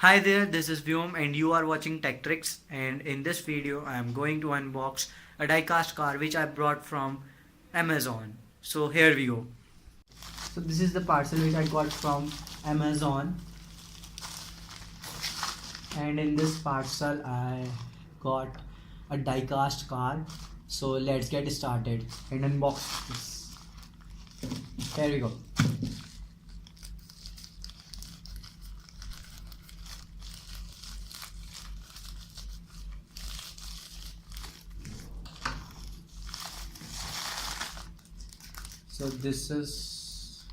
Hi there, this is Vyom and you are watching Tech Tricks, and in this video I am going to unbox a die-cast car which I brought from Amazon. So here we go. So this is the parcel which I got from Amazon, and in this parcel I got a die-cast car. So let's get started and unbox this. Here we go. So this is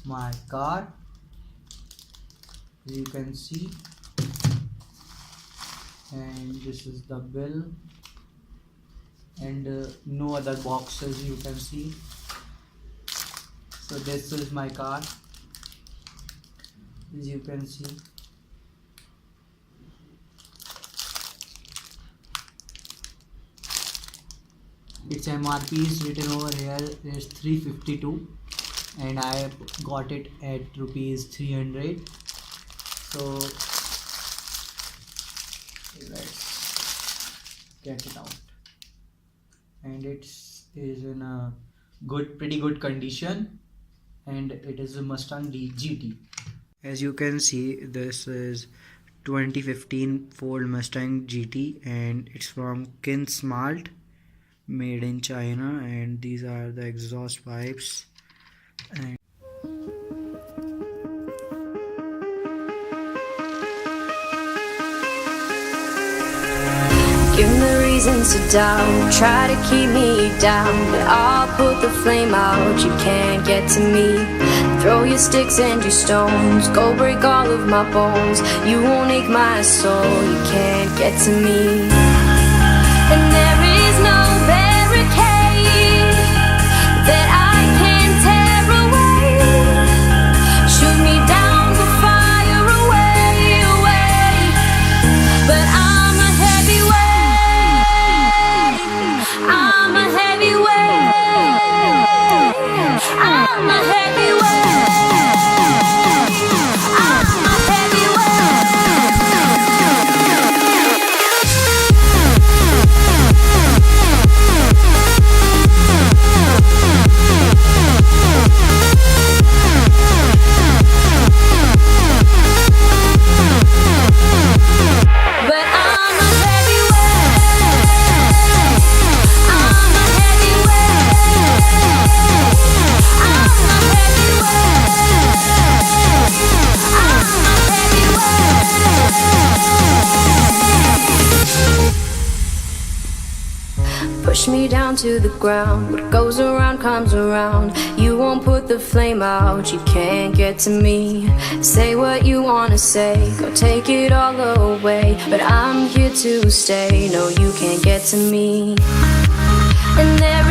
my car, as you can see, and this is the bill, and no other boxes you can see. So this is my car, as you can see. Its MRP is written over here is 352 and I got it at rupees 300. So let's get it out, and it is in a pretty good condition, and it is a Mustang GT. As you can see, this is 2015 Ford Mustang GT and it's from kinsmart, made in China, and these are the exhaust pipes. And give me reasons to doubt, try to keep me down, but I'll put the flame out, you can't get to me. Throw your sticks and your stones, go break all of my bones, you won't ache my soul, you can't get to me. And there is no barricade that I can tear away. Shoot me down, but fire away, away. But I'm a heavyweight. I'm a heavyweight. I'm a heavyweight. I'm a heavyweight. Push me down to the ground, what goes around comes around. You won't put the flame out, you can't get to me. Say what you wanna say, go take it all away, but I'm here to stay, no you can't get to me. And there